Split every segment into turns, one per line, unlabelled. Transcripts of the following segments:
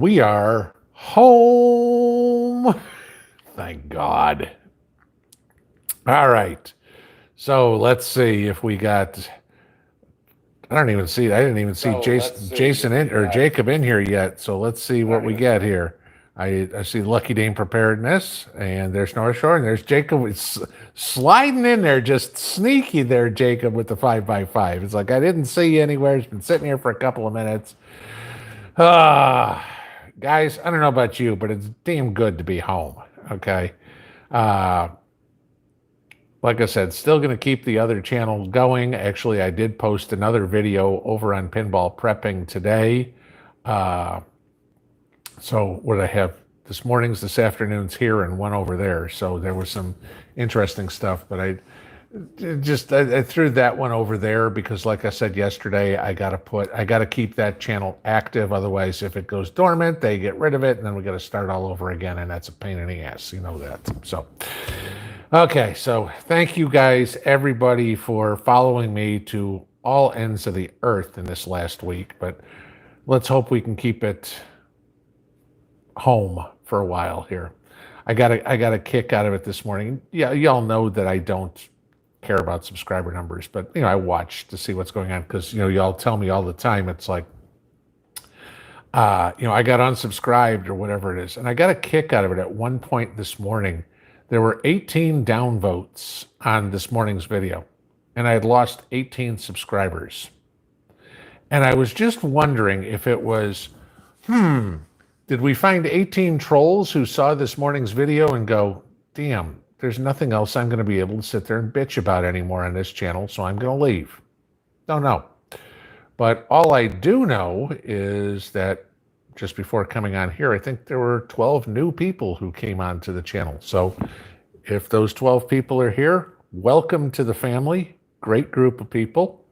we are home. Thank God. All right. So let's see if we got. I didn't even see Jason in or Jacob in here yet. So let's see what we get here. I see Lucky Dame Preparedness, and there's North Shore, and there's Jacob. It's sliding in there, just sneaky there, Jacob, with the 5x5. It's like I didn't see you anywhere. It's been sitting here for a couple of minutes. Guys, I don't know about you, but it's damn good to be home. Okay. Like I said, still going to keep the other channel going. Actually, I did post another video over on pinball prepping today. So what I have this morning's, this afternoon's here, and one over there. So there was some interesting stuff, but I threw that one over there because, like I said yesterday, I got to keep that channel active. Otherwise, if it goes dormant, they get rid of it, and then we got to start all over again, and that's a pain in the ass. You know that. So, okay. So thank you guys, everybody, for following me to all ends of the earth in this last week. But let's hope we can keep it home for a while here. I got a kick out of it this morning. Yeah, y'all know that I don't care about subscriber numbers, but I watch to see what's going on because y'all tell me all the time. It's like I got unsubscribed or whatever it is, and I got a kick out of it. At one point this morning, there were 18 downvotes on this morning's video, and I had lost 18 subscribers. And I was just wondering if it was, did we find 18 trolls who saw this morning's video and go, damn, there's nothing else I'm going to be able to sit there and bitch about anymore on this channel, so I'm going to leave? Don't know. But all I do know is that just before coming on here, I think there were 12 new people who came onto the channel. So if those 12 people are here, welcome to the family. Great group of people.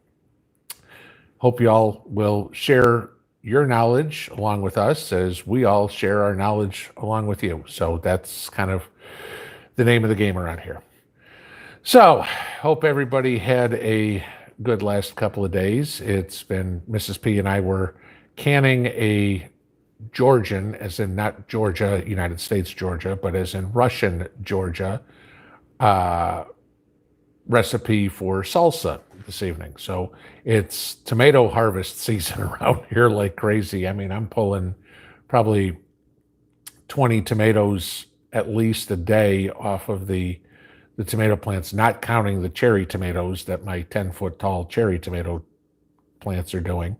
Hope you all will share your knowledge along with us as we all share our knowledge along with you. So that's kind of the name of the game around here. So hope everybody had a good last couple of days. It's been, Mrs. P and I were canning a Georgian, as in not Georgia, United States Georgia, but as in Russian Georgia, recipe for salsa this evening. So it's tomato harvest season around here like crazy. I mean, I'm pulling probably 20 tomatoes at least a day off of the tomato plants, not counting the cherry tomatoes that my 10-foot tall cherry tomato plants are doing.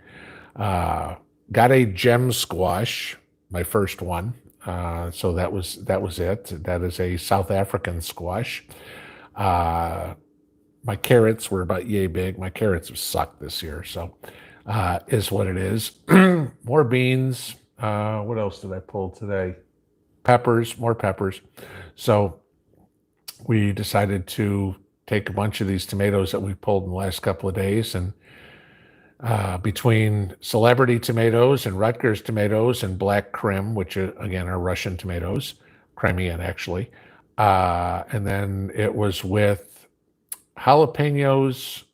Got a gem squash, my first one. So that was it. That is a South African squash. My carrots were about yay big. My carrots have sucked this year, so is what it is. More beans. What else did I pull today? Peppers, more peppers. So we decided to take a bunch of these tomatoes that we pulled in the last couple of days, and between Celebrity tomatoes and Rutgers tomatoes and Black Krim, which again are Russian tomatoes, Crimean actually, and then it was with jalapenos,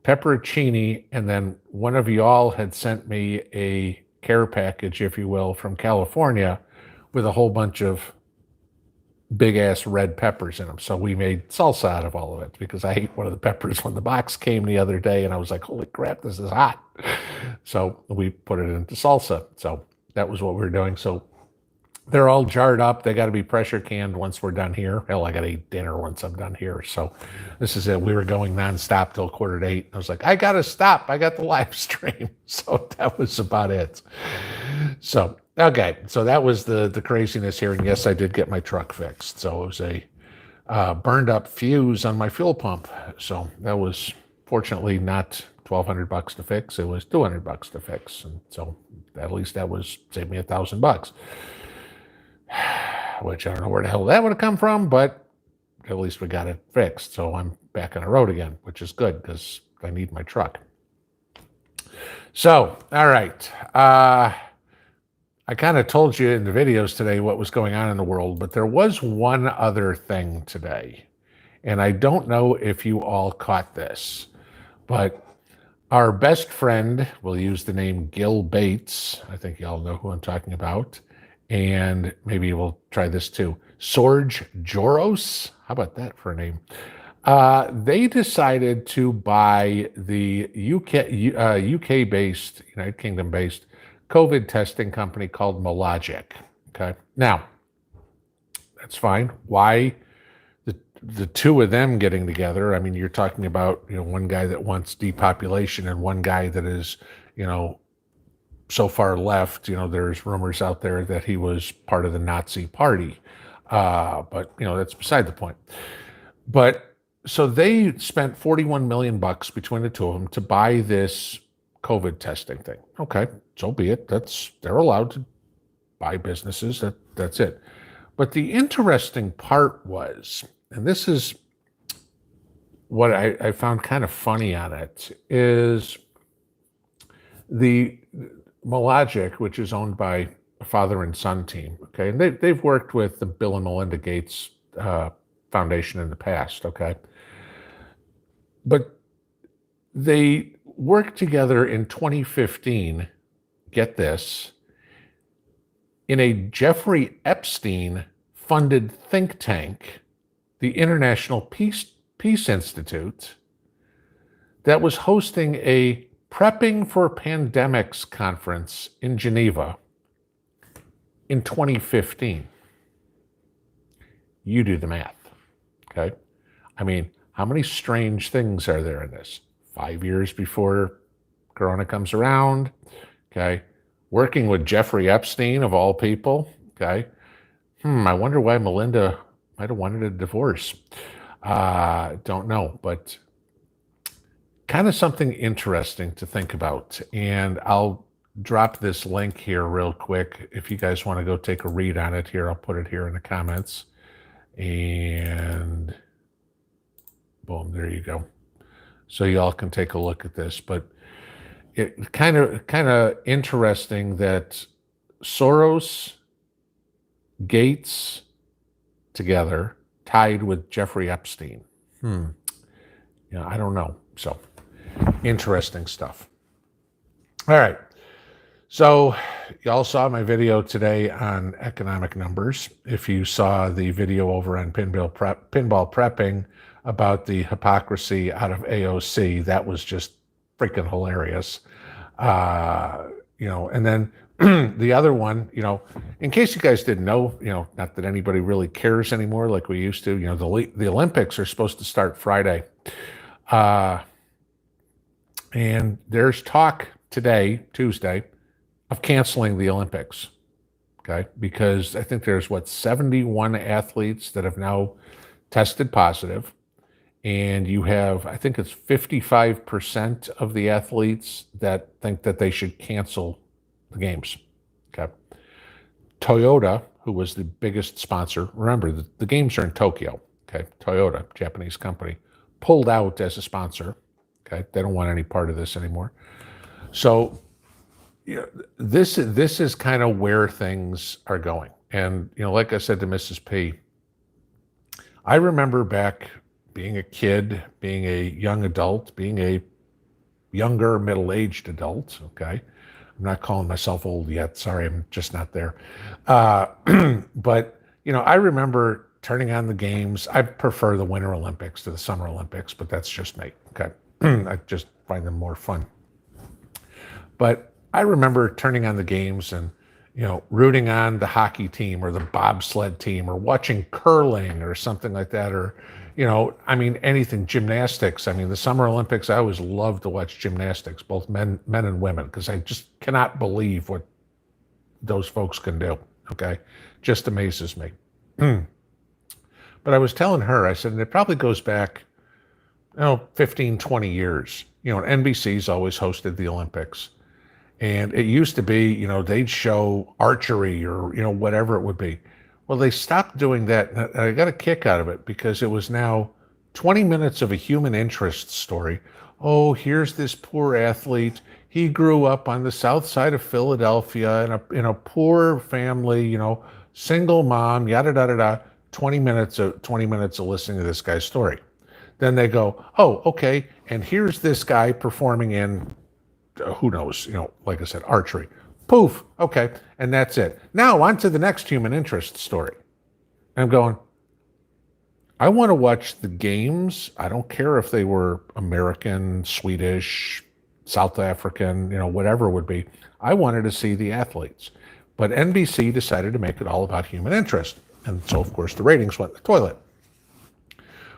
pepperoncini, and then one of y'all had sent me a care package, if you will, from California with a whole bunch of big ass red peppers in them. So we made salsa out of all of it because I ate one of the peppers when the box came the other day, and I was like, holy crap, this is hot. So we put it into salsa. So that was what we were doing. So they're all jarred up. They got to be pressure canned once we're done here. Hell, I got to eat dinner once I'm done here. So this is it. We were going nonstop till 7:45. I was like, I got to stop. I got the live stream. So that was about it. So, okay. So that was the craziness here. And yes, I did get my truck fixed. So it was a burned up fuse on my fuel pump. So that was fortunately not $1,200 to fix. It was $200 to fix. And so at least that was saved me $1,000. Which I don't know where the hell that would have come from, but at least we got it fixed. So I'm back on the road again, which is good because I need my truck. So, all right. I kind of told you in the videos today what was going on in the world, but there was one other thing today. And I don't know if you all caught this, but Our best friend, we'll use the name Gil Bates. I think y'all know who I'm talking about. And maybe we'll try this too. Sorge Joros. How about that for a name? They decided to buy the UK-based, United Kingdom-based COVID testing company called Mologic. Okay. Now, that's fine. Why the two of them getting together? I mean, you're talking about, one guy that wants depopulation and one guy that is, so far left. There's rumors out there that he was part of the Nazi party. But that's beside the point. But so they spent 41 million bucks between the two of them to buy this COVID testing thing. Okay, so be it. They're allowed to buy businesses. That's it. But the interesting part was, and this is what I found kind of funny on it, is the Mologic, which is owned by a father and son team. Okay, and they've worked with the Bill and Melinda Gates Foundation in the past. Okay, but they worked together in 2015. Get this, in a Jeffrey Epstein funded think tank, the International Peace Institute, that was hosting a Prepping for Pandemics conference in Geneva in 2015. You do the math, okay? I mean, how many strange things are there in this? 5 years before Corona comes around, okay? Working with Jeffrey Epstein, of all people, okay? I wonder why Melinda might have wanted a divorce. Don't know, but kind of something interesting to think about. And I'll drop this link here real quick. If you guys want to go take a read on it here, I'll put it here in the comments. And boom, there you go. So y'all can take a look at this. But it kind of interesting that Soros, Gates together, tied with Jeffrey Epstein. I don't know. So interesting stuff. All right. So y'all saw my video today on economic numbers. If you saw the video over on pinball prepping about the hypocrisy out of AOC, that was just freaking hilarious. And then the other one, in case you guys didn't know, not that anybody really cares anymore like we used to, the Olympics are supposed to start Friday. And there's talk today, Tuesday, of canceling the Olympics, okay? Because I think there's, 71 athletes that have now tested positive. And you have, I think it's 55% of the athletes that think that they should cancel the games, okay? Toyota, who was the biggest sponsor, remember, the games are in Tokyo, okay? Toyota, Japanese company, pulled out as a sponsor, okay? They don't want any part of this anymore. So this is kind of where things are going. And, like I said to Mrs. P, I remember back being a kid, being a young adult, being a younger middle-aged adult, okay? I'm not calling myself old yet. Sorry, I'm just not there. But, I remember turning on the games. I prefer the Winter Olympics to the Summer Olympics, but that's just me, okay? I just find them more fun. But I remember turning on the games and, rooting on the hockey team or the bobsled team or watching curling or something like that. Or, anything, gymnastics. The Summer Olympics, I always loved to watch gymnastics, both men and women, because I just cannot believe what those folks can do, okay? Just amazes me. But I was telling her, I said, and it probably goes back, 15, 20 years. NBC's always hosted the Olympics. And it used to be, they'd show archery or, whatever it would be. Well, they stopped doing that. And I got a kick out of it because it was now 20 minutes of a human interest story. Oh, here's this poor athlete. He grew up on the south side of Philadelphia in a poor family, single mom, yada, yada, yada. 20 minutes of listening to this guy's story. Then they go, oh, okay, and here's this guy performing in, who knows, like I said, archery. Poof, okay, and that's it. Now on to the next human interest story. And I'm going, I want to watch the games. I don't care if they were American, Swedish, South African, whatever it would be. I wanted to see the athletes. But NBC decided to make it all about human interest. And so, of course, the ratings went in the toilet.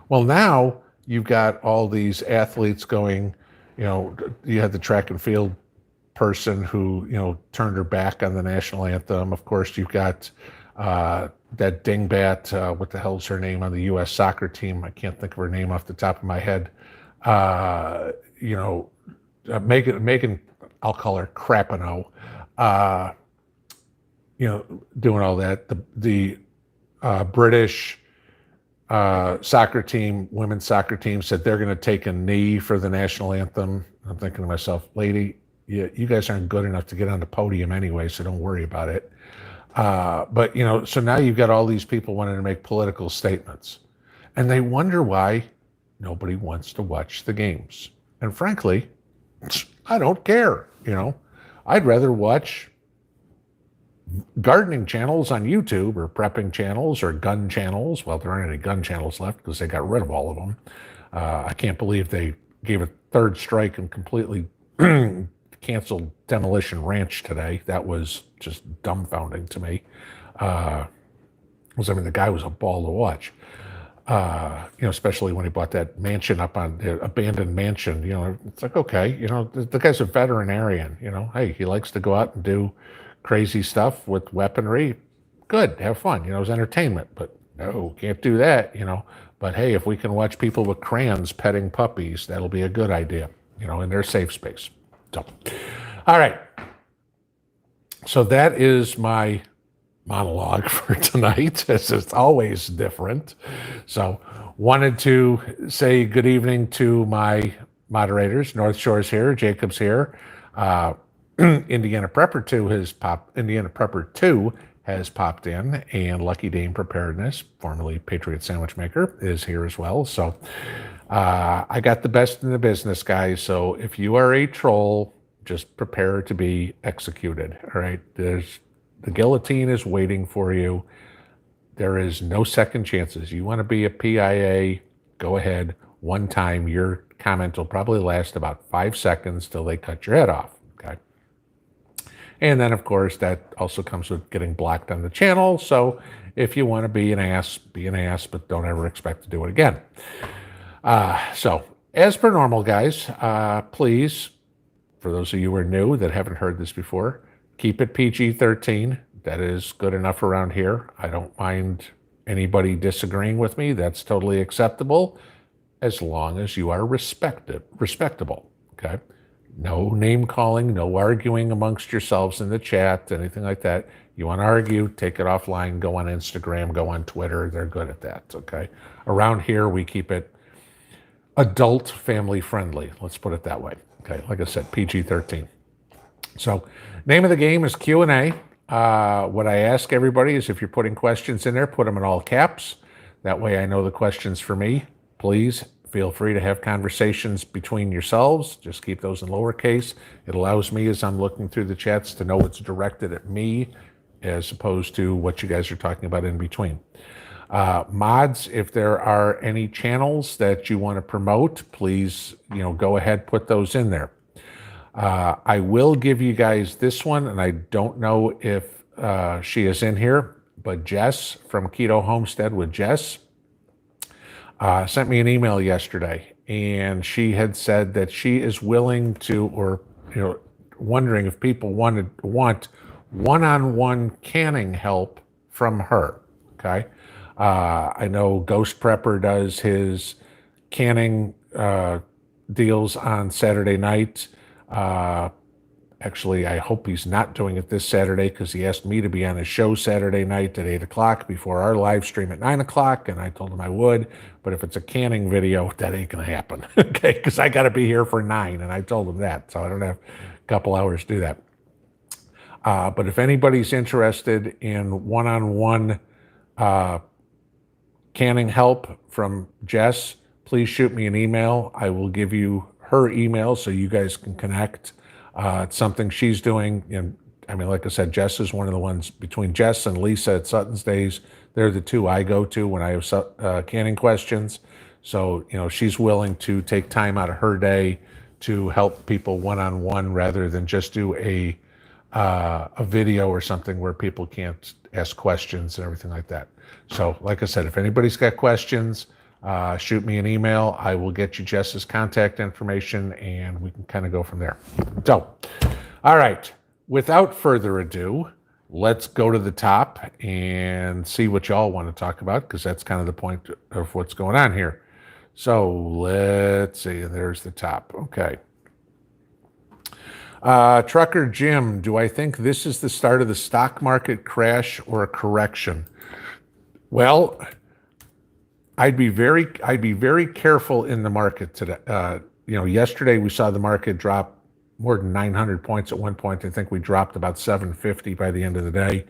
Well, now you've got all these athletes going, you had the track and field person who, turned her back on the national anthem. Of course, you've got that dingbat, what the hell's her name on the U.S. soccer team? I can't think of her name off the top of my head. Megan, I'll call her Crapino, doing all that. The British soccer team, women's soccer team, said they're going to take a knee for the national anthem. I'm thinking to myself, lady, you guys aren't good enough to get on the podium anyway, so don't worry about it. But so now you've got all these people wanting to make political statements, and they wonder why nobody wants to watch the games. And frankly, I don't care. I'd rather watch gardening channels on YouTube or prepping channels or gun channels. Well, there aren't any gun channels left because they got rid of all of them. I can't believe they gave a third strike and completely canceled Demolition Ranch today. That was just dumbfounding to me. The guy was a ball to watch. Especially when he bought that mansion up on the abandoned mansion. It's like, okay, the guy's a veterinarian. Hey, he likes to go out and do crazy stuff with weaponry. Good, have fun. It's entertainment. But no, can't do that. But hey, if we can watch people with crayons petting puppies, that'll be a good idea. In their safe space. So, all right. So that is my monologue for tonight. It's always different. So wanted to say good evening to my moderators. North Shore's here, Jacob's here. Indiana Prepper 2 has popped in, and Lucky Dame Preparedness, formerly Patriot Sandwich Maker, is here as well. So I got the best in the business, guys. So if you are a troll, just prepare to be executed. All right. The guillotine is waiting for you. There is no second chances. You want to be a PIA, go ahead. One time, your comment will probably last about 5 seconds till they cut your head off. Okay. And then, of course, that also comes with getting blocked on the channel. So if you want to be an ass, but don't ever expect to do it again. So as per normal, guys, please, for those of you who are new that haven't heard this before, keep it PG-13. That is good enough around here. I don't mind anybody disagreeing with me. That's totally acceptable as long as you are respectable, okay? No name calling, no arguing amongst yourselves in the chat, anything like that. You want to argue, take it offline, go on Instagram, go on Twitter. They're good at that, okay? Around here, we keep it adult family friendly. Let's put it that way, okay? Like I said, PG-13. So name of the game is Q&A. What I ask everybody is if you're putting questions in there, put them in all caps. That way I know the question's for me. Please feel free to have conversations between yourselves. Just keep those in lowercase. It allows me, as I'm looking through the chats, to know it's directed at me as opposed to what you guys are talking about in between. Mods, if there are any channels that you want to promote, please, go ahead, put those in there. I will give you guys this one, and I don't know if she is in here, but Jess from Keto Homestead with Jess sent me an email yesterday, and she had said that she is willing to, or wondering if people want one-on-one canning help from her. Okay, I know Ghost Prepper does his canning deals on Saturday night. Actually, I hope he's not doing it this Saturday because he asked me to be on his show Saturday night at 8 o'clock before our live stream at 9 o'clock, and I told him I would. But if it's a canning video, that ain't going to happen, okay? Because I got to be here for 9, and I told him that, so I don't have a couple hours to do that. But if anybody's interested in one-on-one canning help from Jess, please shoot me an email. I will give you her email so you guys can connect. It's something she's doing. And I mean, like I said, Jess is one of the ones between Jess and Lisa at Sutton's Days. They're the two I go to when I have canning questions. So, she's willing to take time out of her day to help people one-on-one rather than just do a video or something where people can't ask questions and everything like that. So, like I said, if anybody's got questions, shoot me an email. I will get you Jess's contact information and we can kind of go from there. So, all right, without further ado, let's go to the top and see what y'all want to talk about, because that's kind of the point of what's going on here. So let's see, there's the top. Okay. Trucker Jim, do I think this is the start of the stock market crash or a correction? Well, I'd be very careful in the market today. Yesterday we saw the market drop more than 900 points at one point. I think we dropped about 750 by the end of the day.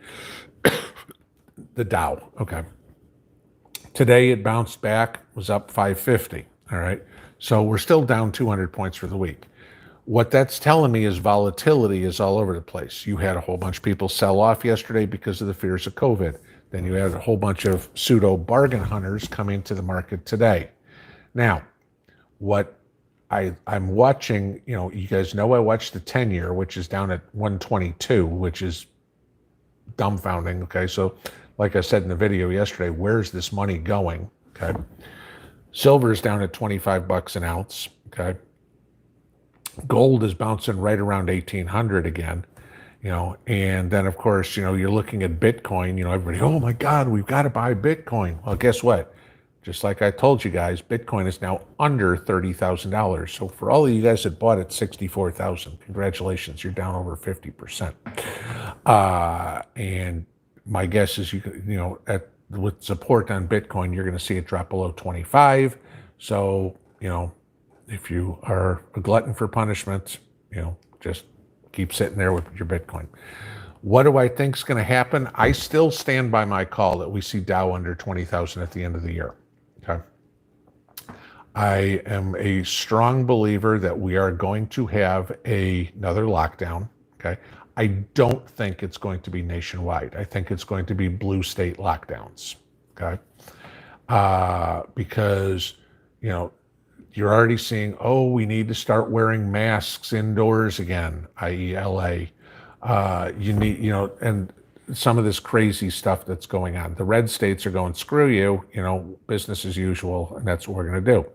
The Dow, okay. Today it bounced back, was up 550, all right? So we're still down 200 points for the week. What that's telling me is volatility is all over the place. You had a whole bunch of people sell off yesterday because of the fears of COVID. Then you had a whole bunch of pseudo bargain hunters coming to the market today. Now, what I'm watching, you guys know I watched the 10-year, which is down at 122, which is dumbfounding, okay? So like I said in the video yesterday, where's this money going, okay? Silver is down at 25 bucks an ounce, okay? Gold is bouncing right around 1,800 again, and then of course, you're looking at Bitcoin, everybody, oh my God, we've got to buy Bitcoin. Well, guess what? Just like I told you guys, Bitcoin is now under $30,000. So for all of you guys that bought at 64,000, congratulations, you're down over 50%. And my guess is with support on Bitcoin, you're going to see it drop below 25. So, if you are a glutton for punishment, just keep sitting there with your Bitcoin. What do I think is going to happen? I still stand by my call that we see Dow under 20,000 at the end of the year. Okay. I am a strong believer that we are going to have another lockdown. Okay. I don't think it's going to be nationwide. I think it's going to be blue state lockdowns. Okay. Because, you're already seeing, we need to start wearing masks indoors again, i.e. LA. You need, and some of this crazy stuff that's going on. The red states are going, screw you, business as usual, and that's what we're going to do.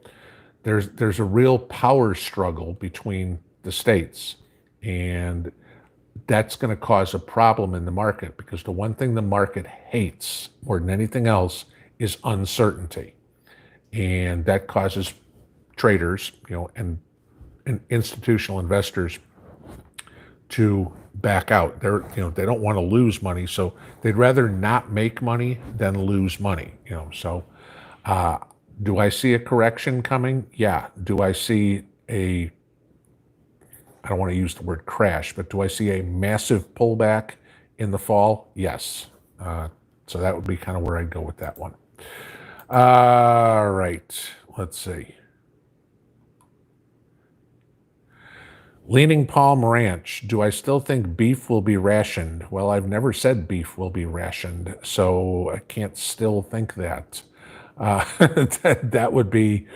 There's a real power struggle between the states, and that's going to cause a problem in the market, because the one thing the market hates more than anything else is uncertainty. And that causes traders, and institutional investors to back out. They don't want to lose money, so they'd rather not make money than lose money. So do I see a correction coming? Yeah. Do I see I don't want to use the word crash, but do I see a massive pullback in the fall? Yes. So that would be kind of where I'd go with that one. All right. Let's see. Leaning Palm Ranch, do I still think beef will be rationed? Well, I've never said beef will be rationed, so I can't still think that. That would be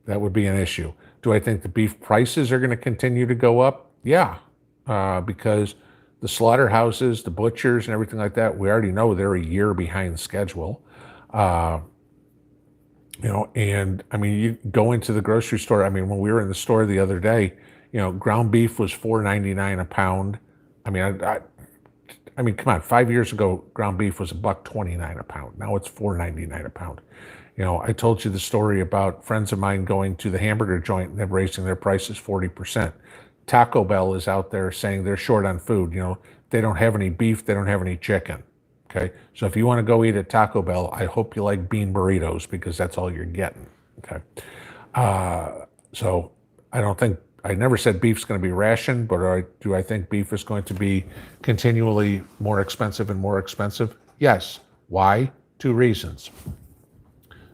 an issue. Do I think the beef prices are going to continue to go up? Yeah, because the slaughterhouses, the butchers, and everything like that, we already know they're a year behind schedule. And I mean, you go into the grocery store. I mean, when we were in the store the other day, ground beef was $4.99 a pound. I mean, come on, 5 years ago, ground beef was $1.29 a pound. Now it's $4.99 a pound. I told you the story about friends of mine going to the hamburger joint and them raising their prices 40%. Taco Bell is out there saying they're short on food. They don't have any beef, they don't have any chicken. Okay, so if you want to go eat at Taco Bell, I hope you like bean burritos, because that's all you're getting. Okay, so I never said beef's going to be rationed, but do I think beef is going to be continually more expensive and more expensive? Yes. Why? Two reasons.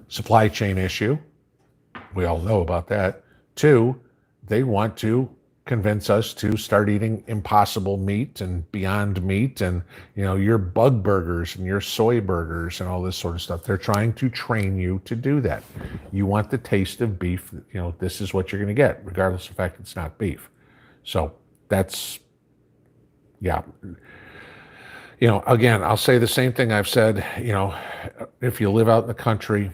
Supply chain issue, We all know about that. Two, they want to convince us to start eating impossible meat and beyond meat and, your bug burgers and your soy burgers and all this sort of stuff. They're trying to train you to do that. You want the taste of beef, this is what you're going to get, regardless of the fact it's not beef. So that's, yeah. Again, I'll say the same thing I've said, if you live out in the country,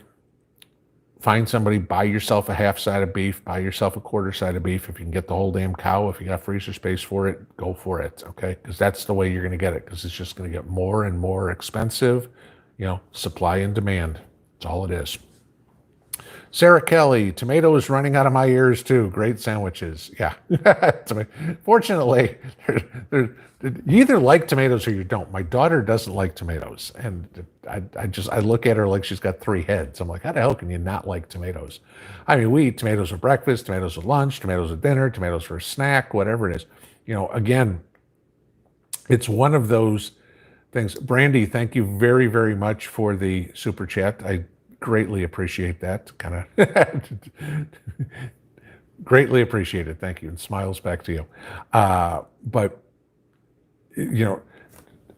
find somebody, buy yourself a half side of beef, buy yourself a quarter side of beef. If you can get the whole damn cow, if you got freezer space for it, go for it, okay? Because that's the way you're going to get it, because it's just going to get more and more expensive, supply and demand. That's all it is. Sarah Kelly, tomatoes running out of my ears too. Great sandwiches. Yeah. Fortunately, you either like tomatoes or you don't. My daughter doesn't like tomatoes. And I look at her like she's got three heads. I'm like, how the hell can you not like tomatoes? I mean, we eat tomatoes for breakfast, tomatoes for lunch, tomatoes for dinner, tomatoes for a snack, whatever it is. Again, it's one of those things. Brandy, thank you very, very much for the super chat. I greatly appreciate that. Kind of greatly appreciate it. Thank you. And smiles back to you. But,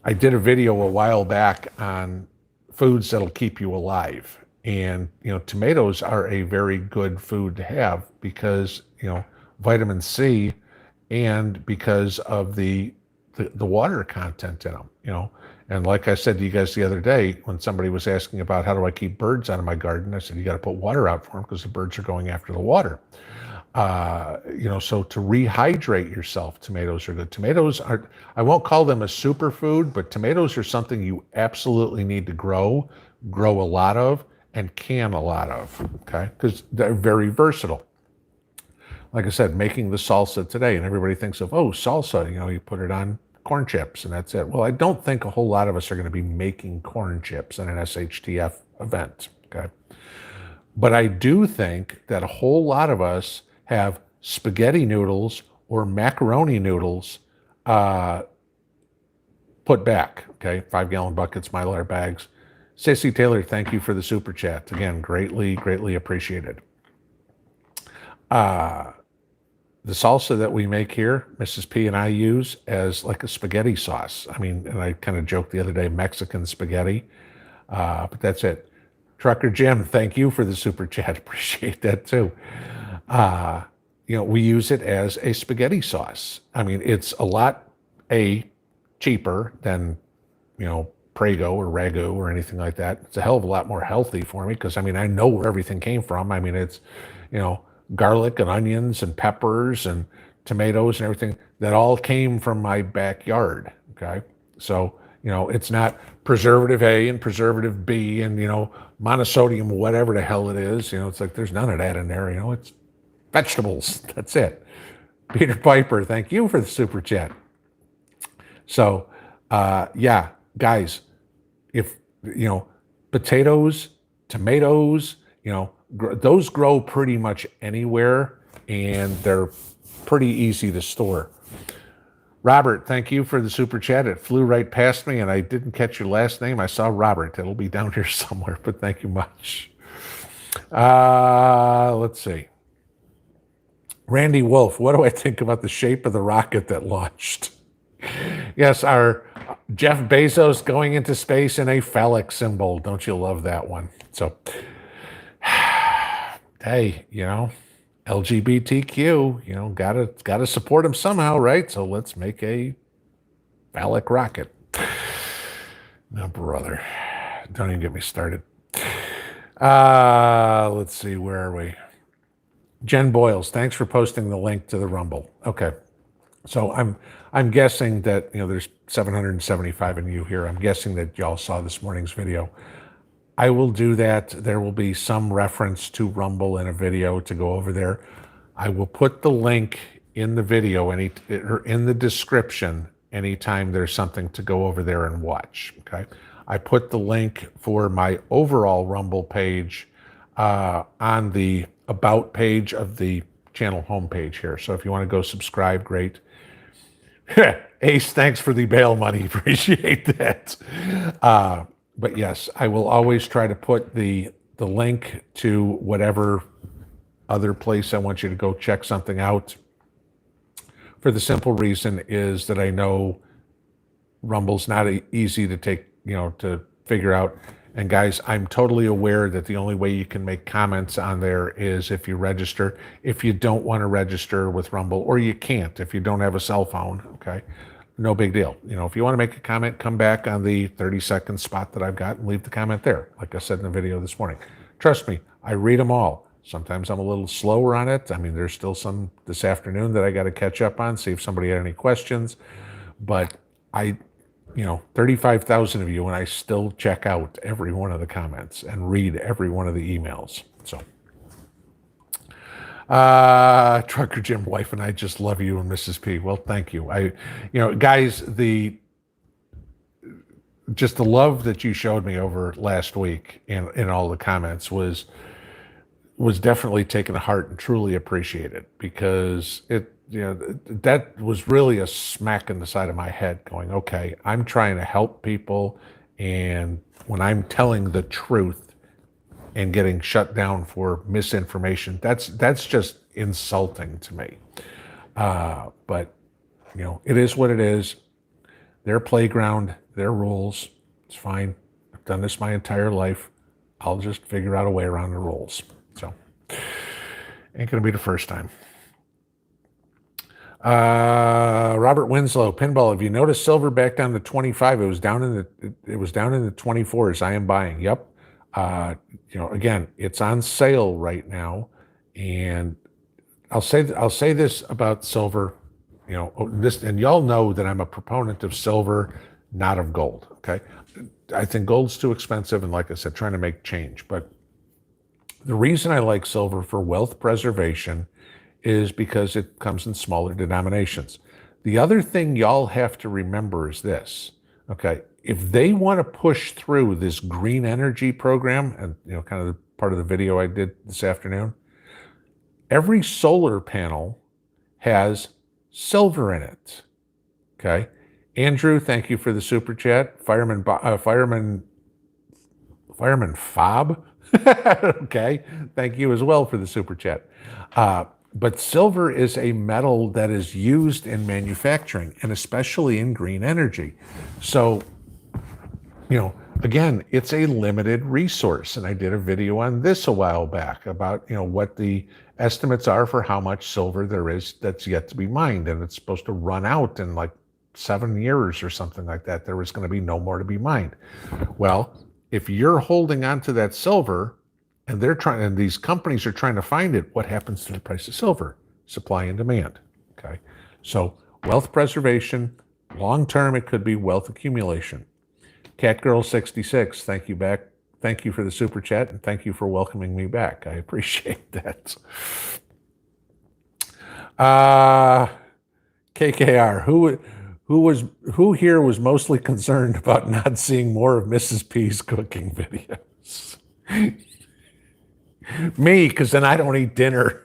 I did a video a while back on foods that'll keep you alive. And, tomatoes are a very good food to have because, vitamin C and because of the water content in them, And like I said to you guys the other day, when somebody was asking about how do I keep birds out of my garden, I said, you got to put water out for them because the birds are going after the water. So to rehydrate yourself, tomatoes are good. Tomatoes are, I won't call them a superfood, but tomatoes are something you absolutely need to grow a lot of, and can a lot of, okay? Because they're very versatile. Like I said, making the salsa today, and everybody thinks of, salsa, you put it on corn chips and that's it. Well, I don't think a whole lot of us are going to be making corn chips in an SHTF event, okay? But I do think that a whole lot of us have spaghetti noodles or macaroni noodles put back, okay? 5-gallon buckets, Mylar bags. Sissy Taylor, thank you for the super chat. Again, greatly, greatly appreciated. The salsa that we make here, Mrs. P and I use as like a spaghetti sauce. I mean, and I kind of joked the other day, Mexican spaghetti, but that's it. Trucker Jim, thank you for the super chat. Appreciate that too. We use it as a spaghetti sauce. I mean, it's a lot cheaper than, Prego or Ragu or anything like that. It's a hell of a lot more healthy for me because, I mean, I know where everything came from. I mean, it's, garlic and onions and peppers and tomatoes and everything that all came from my backyard, okay? So, it's not preservative A and preservative B and, monosodium, whatever the hell it is. It's like there's none of that in there. It's vegetables. That's it. Peter Piper, thank you for the super chat. So, yeah, guys, if, potatoes, tomatoes, those grow pretty much anywhere and they're pretty easy to store. Robert, thank you for the super chat. It flew right past me and I didn't catch your last name. I saw Robert. It'll be down here somewhere, but thank you much. Let's see. Randy Wolf, what do I think about the shape of the rocket that launched? Yes, our Jeff Bezos going into space in a phallic symbol. Don't you love that one? So, hey, LGBTQ, gotta support him somehow, right? So let's make a phallic rocket. No, brother. Don't even get me started. Let's see, where are we? Jen Boyles, thanks for posting the link to the Rumble. Okay. So I'm guessing that, there's 775 of you here. I'm guessing that y'all saw this morning's video. I will do that. There will be some reference to Rumble in a video to go over there. I will put the link in the video or in the description anytime there's something to go over there and watch, okay? I put the link for my overall Rumble page on the About page of the channel homepage here. So if you want to go subscribe, great. Ace, thanks for the bail money. Appreciate that. But yes, I will always try to put the link to whatever other place I want you to go check something out. For the simple reason is that I know Rumble's not easy to take, to figure out. And guys, I'm totally aware that the only way you can make comments on there is if you register. If you don't want to register with Rumble, or you can't, if you don't have a cell phone, okay, no big deal. If you want to make a comment, come back on the 30-second spot that I've got and leave the comment there, like I said in the video this morning. Trust me, I read them all. Sometimes I'm a little slower on it. I mean, there's still some this afternoon that I got to catch up on, see if somebody had any questions. But 35,000 of you, and I still check out every one of the comments and read every one of the emails. So, Trucker Jim, wife and I just love you and Mrs. P. Well, thank you. Guys, just the love that you showed me over last week in all the comments was definitely taken to heart and truly appreciated, because that was really a smack in the side of my head going, okay, I'm trying to help people, and when I'm telling the truth and getting shut down for misinformation, that's just insulting to me. But it is what it is. Their playground, their rules. It's fine. I've done this my entire life. I'll just figure out a way around the rules. So, ain't gonna be the first time. Robert Winslow, Pinball. Have you noticed silver back down to 25? It was down in the 24s. I am buying. Yep. Again, it's on sale right now, and I'll say this about silver. And y'all know that I'm a proponent of silver, not of gold. Okay, I think gold's too expensive, and like I said, trying to make change. But the reason I like silver for wealth preservation is because it comes in smaller denominations. The other thing y'all have to remember is this, okay? If they want to push through this green energy program, and kind of the part of the video I did this afternoon, every solar panel has silver in it, okay? Andrew, thank you for the super chat. Fireman Fob, okay, thank you as well for the super chat. But silver is a metal that is used in manufacturing, and especially in green energy. So, again, it's a limited resource. And I did a video on this a while back about, what the estimates are for how much silver there is that's yet to be mined. And it's supposed to run out in like 7 years or something like that. There was going to be no more to be mined. Well, if you're holding on to that silver, and these companies are trying to find it, what happens to the price of silver? Supply and demand. Okay. So wealth preservation, long term, it could be wealth accumulation. Catgirl66, thank you back. Thank you for the super chat, and thank you for welcoming me back. I appreciate that. KKR, who here was mostly concerned about not seeing more of Mrs. P's cooking videos? Me, because then I don't eat dinner.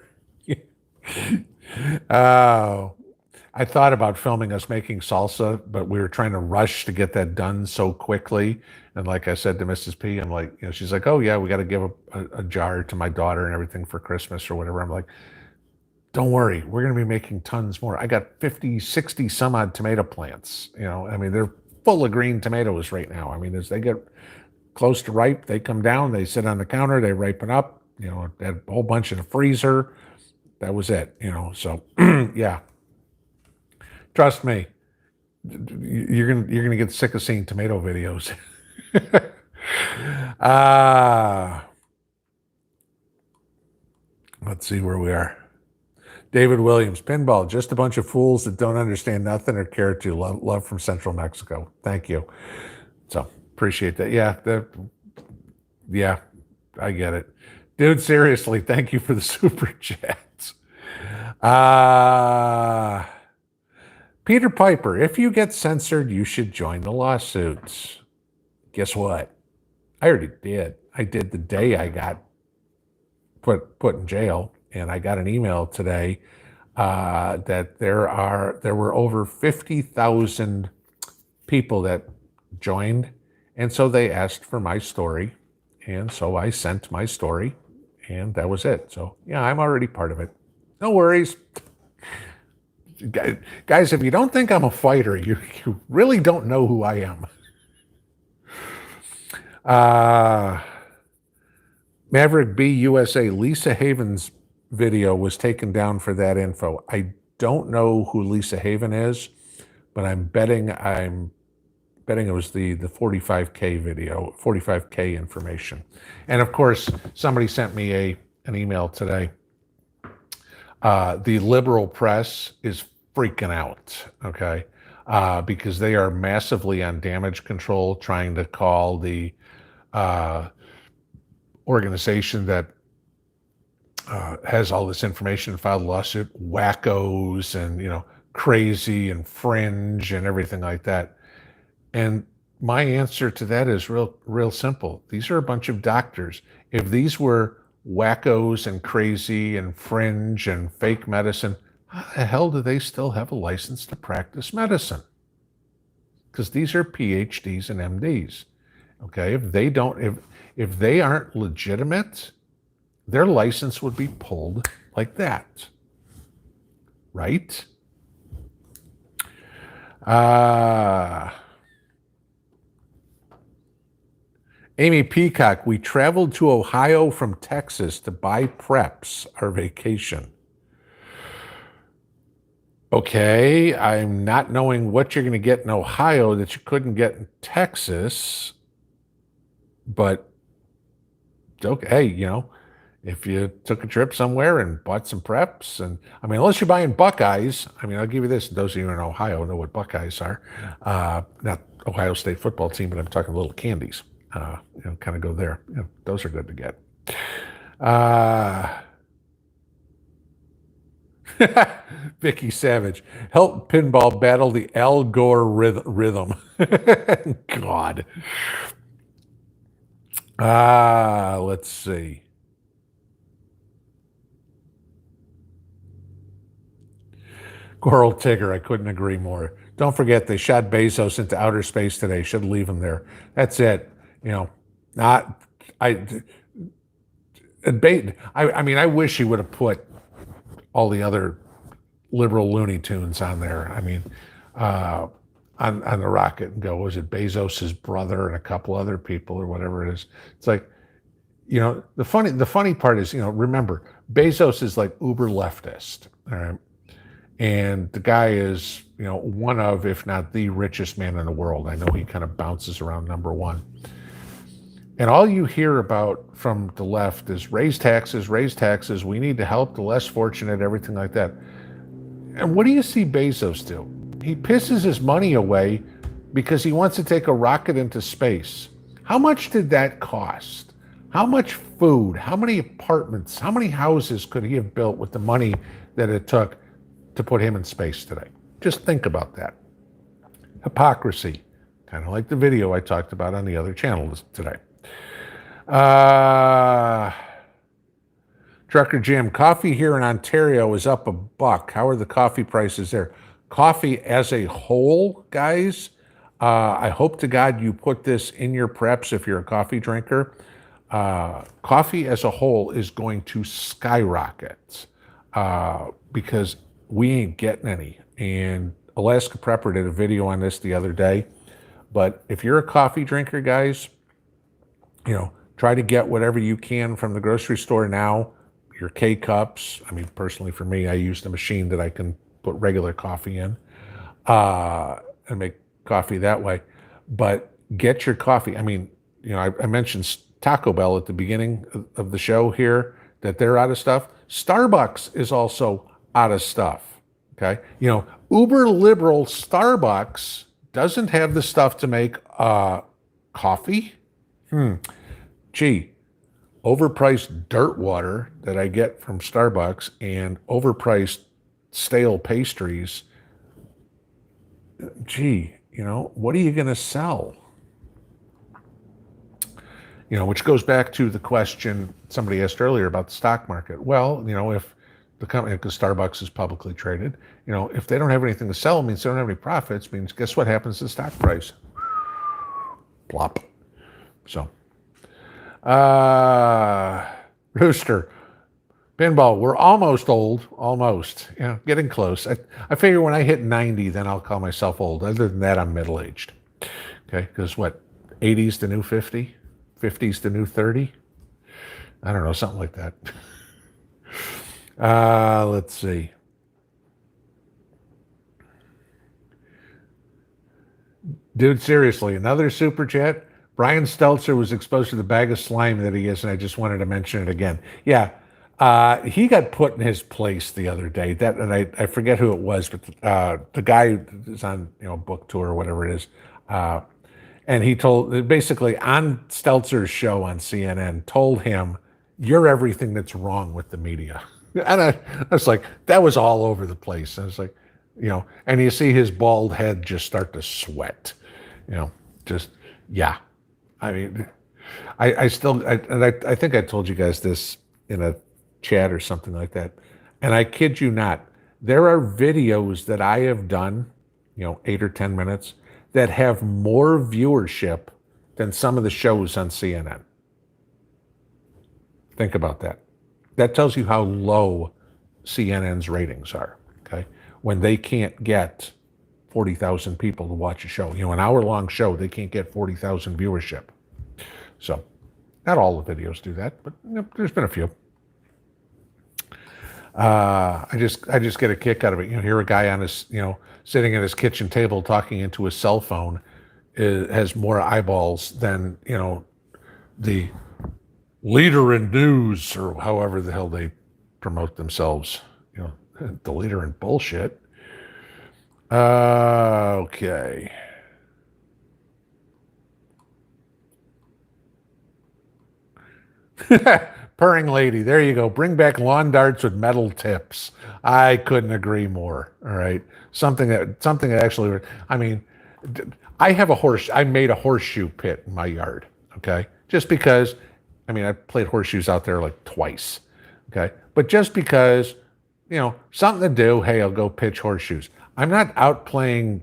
I thought about filming us making salsa, but we were trying to rush to get that done so quickly. And like I said to Mrs. P, I'm like, she's like, oh yeah, we got to give a jar to my daughter and everything for Christmas or whatever. I'm like, don't worry, we're going to be making tons more. I got 50, 60 some odd tomato plants. They're full of green tomatoes right now. As they get close to ripe, they come down, they sit on the counter, they ripen up. Had a whole bunch in the freezer. That was it. So yeah. Trust me, you're gonna get sick of seeing tomato videos. Let's see where we are. David Williams, Pinball, just a bunch of fools that don't understand nothing or care to. Love from Central Mexico. Thank you. So appreciate that. Yeah, I get it. Dude, seriously, thank you for the super chats. Peter Piper, if you get censored, you should join the lawsuits. Guess what? I already did. I did the day I got put in jail, and I got an email today that there were over 50,000 people that joined, and so they asked for my story, and so I sent my story, And that was it. So, yeah, I'm already part of it. No worries. Guys, if you don't think I'm a fighter, you really don't know who I am. Maverick B USA, Lisa Haven's video was taken down for that info. I don't know who Lisa Haven is, but I'm betting it was the 45K video, 45K information. And of course, somebody sent me an email today. The liberal press is freaking out, okay? Because they are massively on damage control, trying to call the organization that has all this information and filed a lawsuit wackos and, crazy and fringe and everything like that. And my answer to that is real simple. These are a bunch of doctors. If these were wackos and crazy and fringe and fake medicine, how the hell do they still have a license to practice medicine? Because these are PhDs and MDs. Okay, if they aren't legitimate, their license would be pulled like that, right? Amy Peacock, we traveled to Ohio from Texas to buy preps, our vacation. Okay, I'm not knowing what you're going to get in Ohio that you couldn't get in Texas, but okay, if you took a trip somewhere and bought some preps, and unless you're buying Buckeyes, I'll give you this. Those of you in Ohio know what Buckeyes are. Not Ohio State football team, but I'm talking little candies. Kind of go there. Those are good to get. Vicky Savage, help pinball battle the Al Gore rhythm. God. Let's see. Coral Tigger, I couldn't agree more. Don't forget, they shot Bezos into outer space today. Should leave him there. That's it. I wish he would have put all the other liberal Looney Tunes on there. On the rocket and go, was it Bezos's brother and a couple other people or whatever it is? It's like, the funny part is, remember, Bezos is like uber leftist, all right? And the guy is, one of, if not the richest man in the world. I know he kind of bounces around number one. And all you hear about from the left is raise taxes, we need to help the less fortunate, everything like that. And what do you see Bezos do? He pisses his money away because he wants to take a rocket into space. How much did that cost? How much food? How many apartments? How many houses could he have built with the money that it took to put him in space today? Just think about that. Hypocrisy, kind of like the video I talked about on the other channel today. Trucker Jim, coffee here in Ontario is up $1. How are the coffee prices there? Coffee as a whole, guys, I hope to God you put this in your preps if you're a coffee drinker. Coffee as a whole is going to skyrocket because we ain't getting any. And Alaska Prepper did a video on this the other day. But if you're a coffee drinker, guys, try to get whatever you can from the grocery store now. Your K-cups. Personally for me, I use the machine that I can put regular coffee in and make coffee that way. But get your coffee. I mentioned Taco Bell at the beginning of the show here, that they're out of stuff. Starbucks is also out of stuff. Okay. Uber liberal Starbucks doesn't have the stuff to make coffee. Gee, overpriced dirt water that I get from Starbucks and overpriced stale pastries. Gee, what are you going to sell? Which goes back to the question somebody asked earlier about the stock market. Well, if the company, because Starbucks is publicly traded, if they don't have anything to sell, means they don't have any profits, means guess what happens to the stock price? Plop. So, Rooster, Pinball, we're almost old. Almost. Yeah, getting close. I figure when I hit 90, then I'll call myself old. Other than that, I'm middle-aged. Okay, because what? 80's the new 50? 50's the new 30? I don't know, something like that. Let's see. Dude, seriously, another super chat? Brian Stelzer was exposed to the bag of slime that he is, and I just wanted to mention it again. Yeah, he got put in his place the other day. That, and I forget who it was, but the guy is on book tour or whatever it is, and he told basically on Stelzer's show on CNN told him, "You're everything that's wrong with the media," and I was like, that was all over the place. I was like, and you see his bald head just start to sweat. Just, yeah. I mean, I still, I think I told you guys this in a chat or something like that. And I kid you not, there are videos that I have done, 8 or 10 minutes, that have more viewership than some of the shows on CNN. Think about that. That tells you how low CNN's ratings are, okay? When they can't get 40,000 people to watch a show. An hour-long show, they can't get 40,000 viewership. So, not all the videos do that, but there's been a few. I just get a kick out of it. Hear a guy on his, sitting at his kitchen table talking into his cell phone has more eyeballs than, the leader in news or however the hell they promote themselves. The leader in bullshit. Okay. Purring lady, there you go. Bring back lawn darts with metal tips. I couldn't agree more. All right, something that actually. I mean, I made a horseshoe pit in my yard. Okay, just because. I mean, I played horseshoes out there like twice. Okay, but just because, something to do. Hey, I'll go pitch horseshoes. I'm not out playing.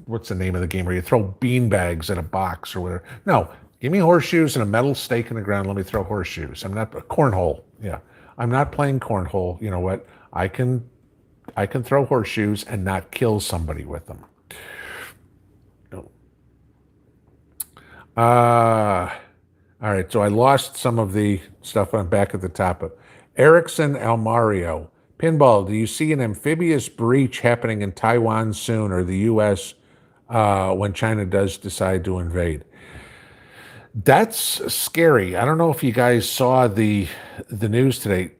What's the name of the game where you throw bean bags in a box or whatever? No. Give me horseshoes and a metal stake in the ground. Let me throw horseshoes. I'm not a cornhole. Yeah, I'm not playing cornhole. You know what? I can throw horseshoes and not kill somebody with them. All right. So I lost some of the stuff on back at the top of Erickson Almario. Pinball. Do you see an amphibious breach happening in Taiwan soon, or the U.S. When China does decide to invade? That's scary. I don't know if you guys saw the news today.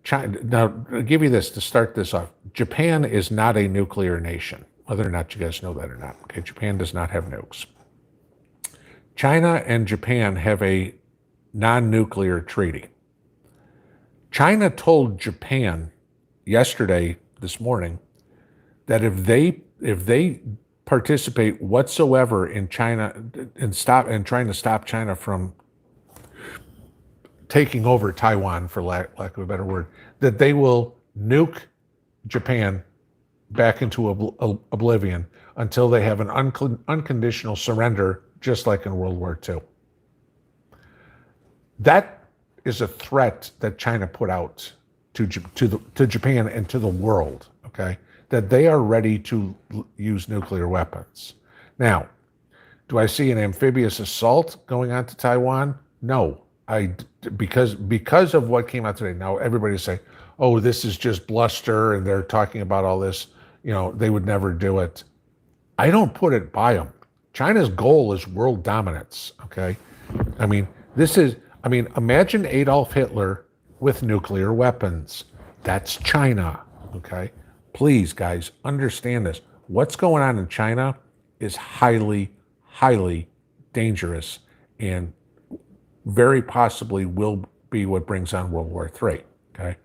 China, now, I'll give you this to start this off. Japan is not a nuclear nation, whether or not you guys know that or not. Okay, Japan does not have nukes. China and Japan have a non-nuclear treaty. China told Japan this morning, that if they participate whatsoever in China and trying to stop China from taking over Taiwan, for lack of a better word, that they will nuke Japan back into oblivion until they have an unconditional surrender, just like in World War II. That is a threat that China put out to Japan and to the world, okay? That they are ready to use nuclear weapons. Now, do I see an amphibious assault going on to Taiwan? No, because of what came out today. Now everybody's saying, "Oh, this is just bluster," and they're talking about all this. They would never do it. I don't put it by them. China's goal is world dominance. Okay, imagine Adolf Hitler with nuclear weapons. That's China. Okay. Please, guys, understand this. What's going on in China is highly, highly dangerous and very possibly will be what brings on World War III, okay?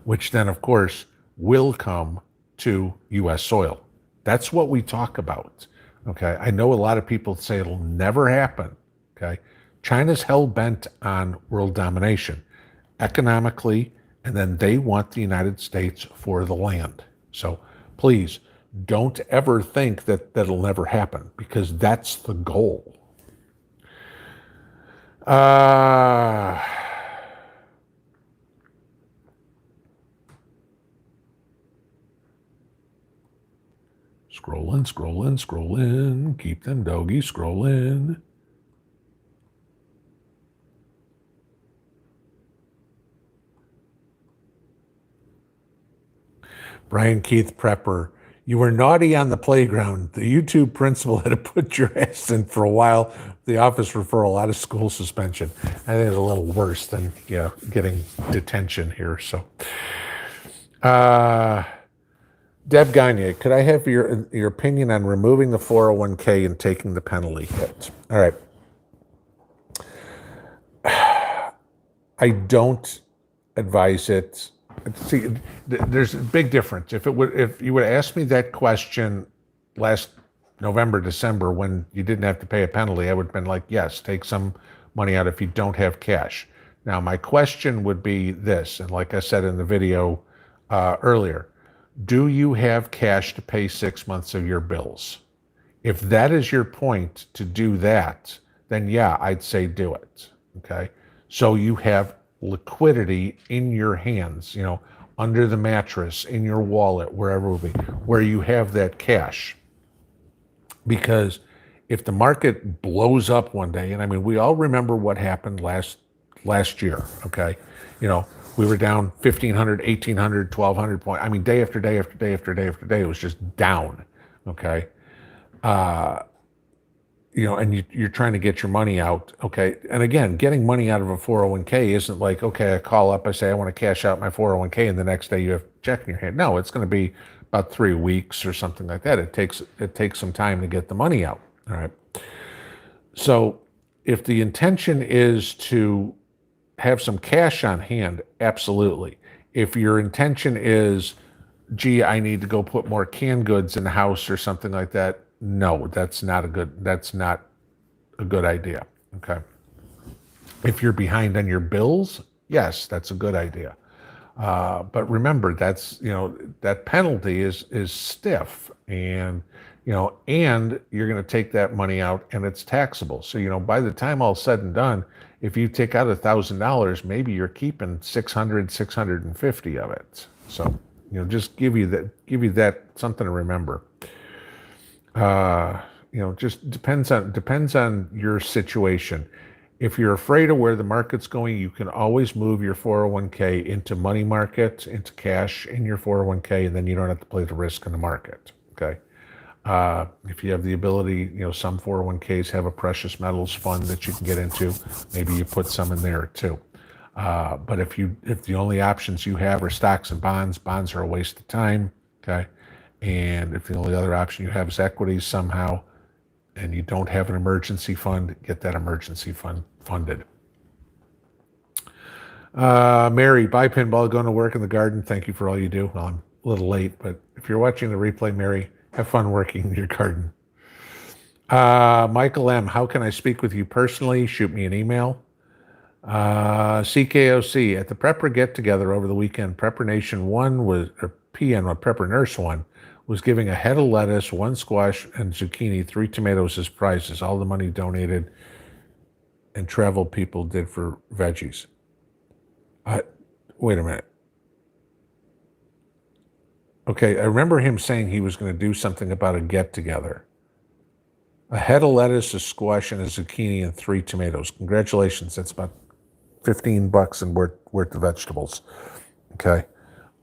Which then, of course, will come to U.S. soil. That's what we talk about, okay? I know a lot of people say it'll never happen, okay? China's hell-bent on world domination economically, and then they want the United States for the land. So please don't ever think that that'll never happen, because that's the goal. Scrolling. Keep them doggies scrolling. Brian Keith Prepper, you were naughty on the playground. The YouTube principal had to put your ass in for a while. The office referral out of school suspension. I think it's a little worse than getting detention here. So, Deb Gagne, could I have your opinion on removing the 401k and taking the penalty hit? All right. I don't advise it. See, there's a big difference. If you would ask me that question last November, December, when you didn't have to pay a penalty, I would have been like, yes, take some money out if you don't have cash. Now, my question would be this, and like I said in the video earlier, do you have cash to pay 6 months of your bills? If that is your point to do that, then yeah, I'd say do it, okay? So you have liquidity in your hands, under the mattress, in your wallet, wherever it will be, where you have that cash. Because if the market blows up one day, and I mean, we all remember what happened last year, okay? We were down 1,500, 1,800, 1,200 points. I mean, day after day after day after day after day, it was just down, okay? And you're trying to get your money out, okay? And again, getting money out of a 401k isn't like, okay, I call up, I say, I want to cash out my 401k, and the next day you have a check in your hand. No, it's going to be about 3 weeks or something like that. It takes some time to get the money out, all right? So if the intention is to have some cash on hand, absolutely. If your intention is, gee, I need to go put more canned goods in the house or something like that, no, that's not a good idea, okay? If you're behind on your bills, yes, that's a good idea. But remember, that penalty is stiff, and and you're going to take that money out, and it's taxable. So by the time all said and done, if you take out $1,000, maybe you're keeping 650 of it. So just give you that something to remember. Just depends on your situation. If you're afraid of where the market's going, you can always move your 401k into money market, into cash in your 401k, and then you don't have to play the risk in the market, okay? If you have the ability, some 401ks have a precious metals fund that you can get into. Maybe you put some in there too. But if the only options you have are stocks and bonds are a waste of time, okay? And if the only other option you have is equities somehow, and you don't have an emergency fund, get that emergency fund funded. Mary, bye pinball, going to work in the garden. Thank you for all you do. Well, I'm a little late, but if you're watching the replay, Mary, have fun working in your garden. Michael M., how can I speak with you personally? Shoot me an email. CKOC, at the Prepper get-together over the weekend, Prepper Nation 1 was, or PN, or Prepper Nurse 1, was giving a head of lettuce, 1 squash, and zucchini, 3 tomatoes as prizes. All the money donated and travel people did for veggies. Wait a minute. Okay, I remember him saying he was going to do something about a get-together. A head of lettuce, a squash, and a zucchini, and 3 tomatoes. Congratulations. That's about $15 and worth of vegetables. Okay.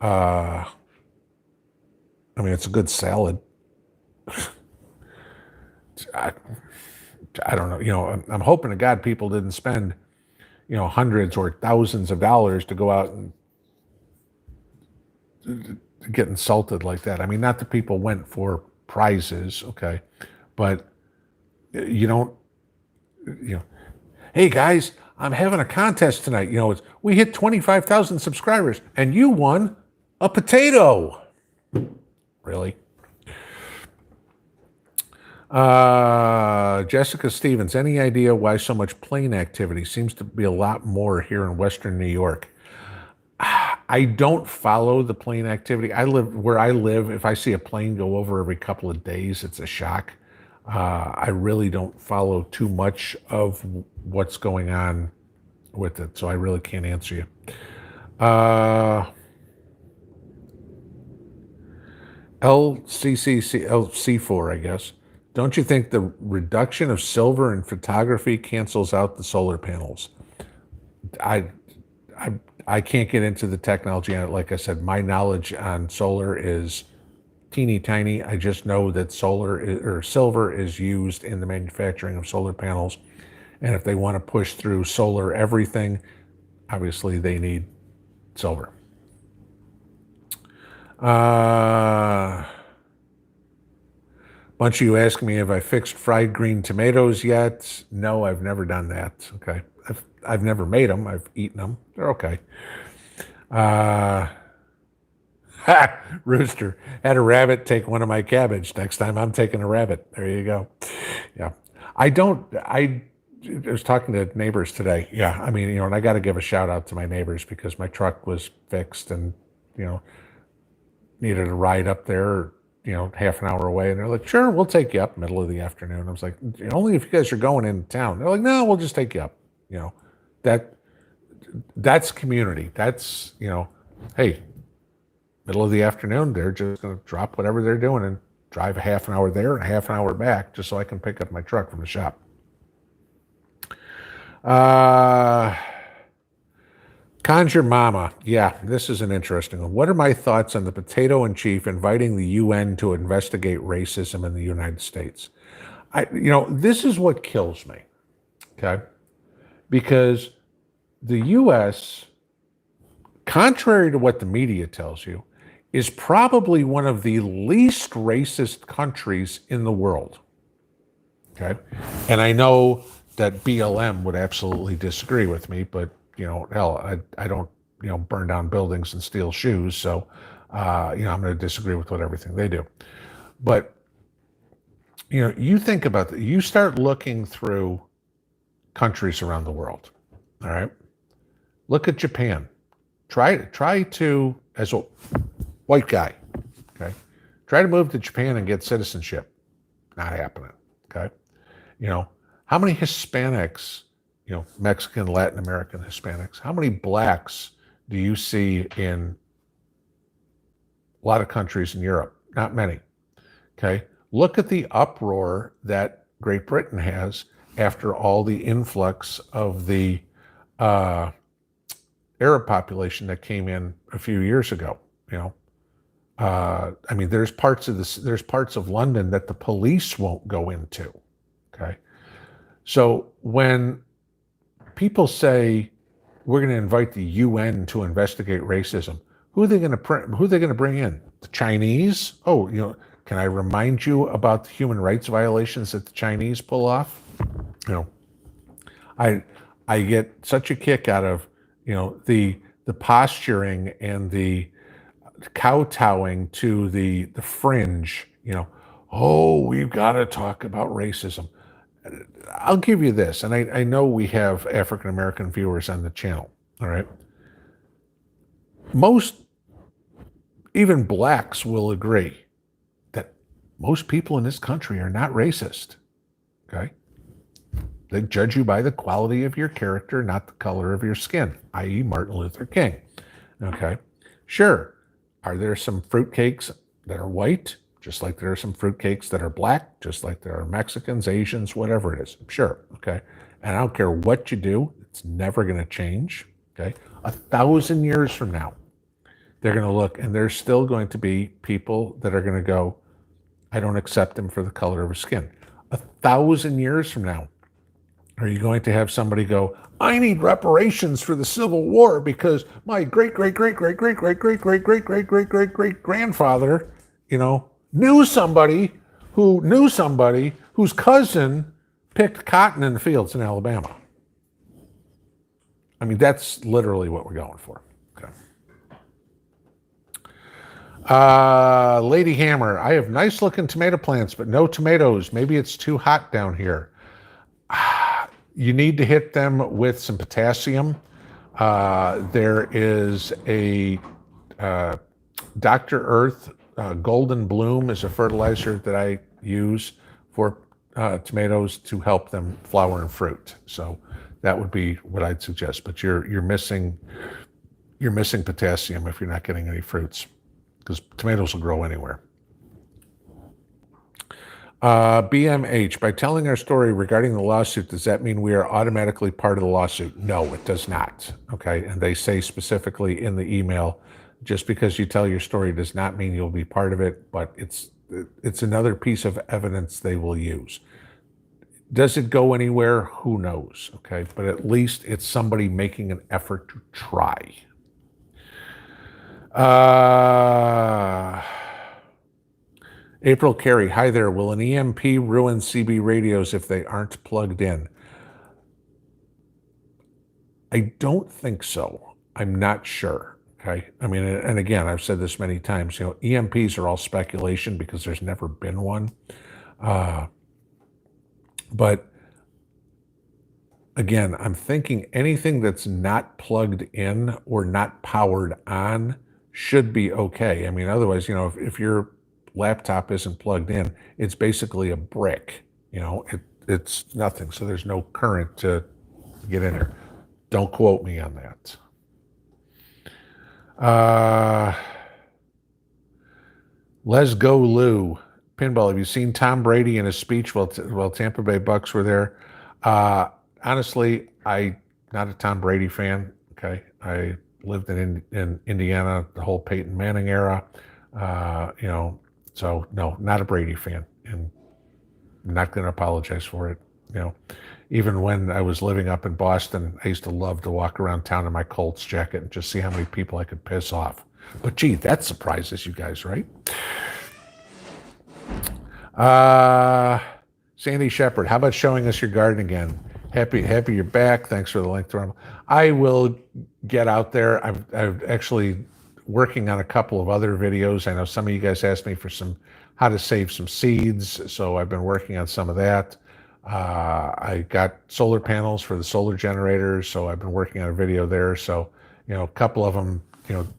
I mean, it's a good salad. I don't know. I'm hoping to God people didn't spend, hundreds or thousands of dollars to go out and get insulted like that. I mean, not that people went for prizes, okay, but you don't, hey guys, I'm having a contest tonight. We hit 25,000 subscribers and you won a potato. Really? Jessica Stevens, any idea why so much plane activity? Seems to be a lot more here in Western New York. I don't follow the plane activity. Where I live, if I see a plane go over every couple of days, it's a shock. I really don't follow too much of what's going on with it, so I really can't answer you. LCCC4, I guess. Don't you think the reduction of silver in photography cancels out the solar panels? I, I, I can't get into the technology on it. Like I said, my knowledge on solar is teeny tiny. I just know that silver is used in the manufacturing of solar panels. And if they want to push through solar everything, obviously they need silver. Bunch of you asking me, have I fixed fried green tomatoes yet? No, I've never done that. Okay. I've never made them. I've eaten them. They're okay. Rooster, had a rabbit take one of my cabbage. Next time I'm taking a rabbit. There you go. Yeah. I was talking to neighbors today. Yeah. I mean, and I got to give a shout out to my neighbors because my truck was fixed and, needed a ride up there, half an hour away. And they're like, sure, we'll take you up middle of the afternoon. I was like, only if you guys are going into town. They're like, no, we'll just take you up. That's community. That's, hey, middle of the afternoon, they're just going to drop whatever they're doing and drive a half an hour there and a half an hour back just so I can pick up my truck from the shop. Conjure Mama. Yeah, this is an interesting one. What are my thoughts on the potato in chief inviting the UN to investigate racism in the United States? This is what kills me, okay? Because the U.S., contrary to what the media tells you, is probably one of the least racist countries in the world, okay? And I know that BLM would absolutely disagree with me, but hell, I don't, burn down buildings and steal shoes. So, I'm going to disagree with everything they do. But, you think about that. You start looking through countries around the world. All right. Look at Japan. Try to, as a white guy, okay, try to move to Japan and get citizenship. Not happening. Okay. How many Hispanics, Mexican, Latin American Hispanics, how many blacks do you see in a lot of countries in Europe? Not many. Okay. Look at the uproar that Great Britain has after all the influx of the Arab population that came in a few years ago. There's parts of London that the police won't go into. Okay. So when people say we're going to invite the UN to investigate racism, who are they going to bring in? The Chinese? Oh, can I remind you about the human rights violations that the Chinese pull off? I get such a kick out of the posturing and the kowtowing to the fringe. Oh, we've got to talk about racism. I'll give you this, and I know we have African American viewers on the channel. All right, even blacks will agree that most people in this country are not racist. Okay. They judge you by the quality of your character, not the color of your skin, i.e. Martin Luther King. Okay. Sure. Are there some fruitcakes that are white? Just like there are some fruitcakes that are black, just like there are Mexicans, Asians, whatever it is. Sure. Okay. And I don't care what you do. It's never going to change. Okay. 1,000 years from now, they're going to look and there's still going to be people that are going to go, I don't accept him for the color of his skin. 1,000 years from now, are you going to have somebody go, I need reparations for the Civil War because my great-great-great-great-great-great-great-great-great-great-great-great-grandfather, knew somebody whose cousin picked cotton in the fields in Alabama. That's literally what we're going for. Okay. Lady Hammer, I have nice looking tomato plants, but no tomatoes. Maybe it's too hot down here. You need to hit them with some potassium. There is a Dr. Earth Golden Bloom is a fertilizer that I use for tomatoes to help them flower and fruit. So that would be what I'd suggest. But you're missing potassium if you're not getting any fruits, because tomatoes will grow anywhere. BMH, by telling our story regarding the lawsuit, does that mean we are automatically part of the lawsuit? No, it does not. Okay. And they say specifically in the email, just because you tell your story does not mean you'll be part of it, but it's another piece of evidence they will use. Does it go anywhere? Who knows? Okay. But at least it's somebody making an effort to try. April Carey, hi there. Will an EMP ruin CB radios if they aren't plugged in? I don't think so. I'm not sure. Okay. I mean, and again, I've said this many times, EMPs are all speculation because there's never been one. But again, I'm thinking anything that's not plugged in or not powered on should be okay. I mean, otherwise, if your laptop isn't plugged in, it's basically a brick. It's nothing. So there's no current to get in there. Don't quote me on that. Let's go, Lou. Pinball, have you seen Tom Brady in his speech while Tampa Bay Bucks were there? Honestly, I'm not a Tom Brady fan. Okay, I lived in Indiana the whole Peyton Manning era. So no, not a Brady fan, and I'm not going to apologize for it. Even when I was living up in Boston, I used to love to walk around town in my Colts jacket and just see how many people I could piss off. But gee, that surprises you guys, right? Sandy Shepard, how about showing us your garden again? Happy you're back. Thanks for the link to Rumble. I will get out there. I've actually working on a couple of other videos. I know some of you guys asked me for how to save some seeds, so I've been working on some of that. I got solar panels for the solar generators, so I've been working on a video there. So, a couple of them,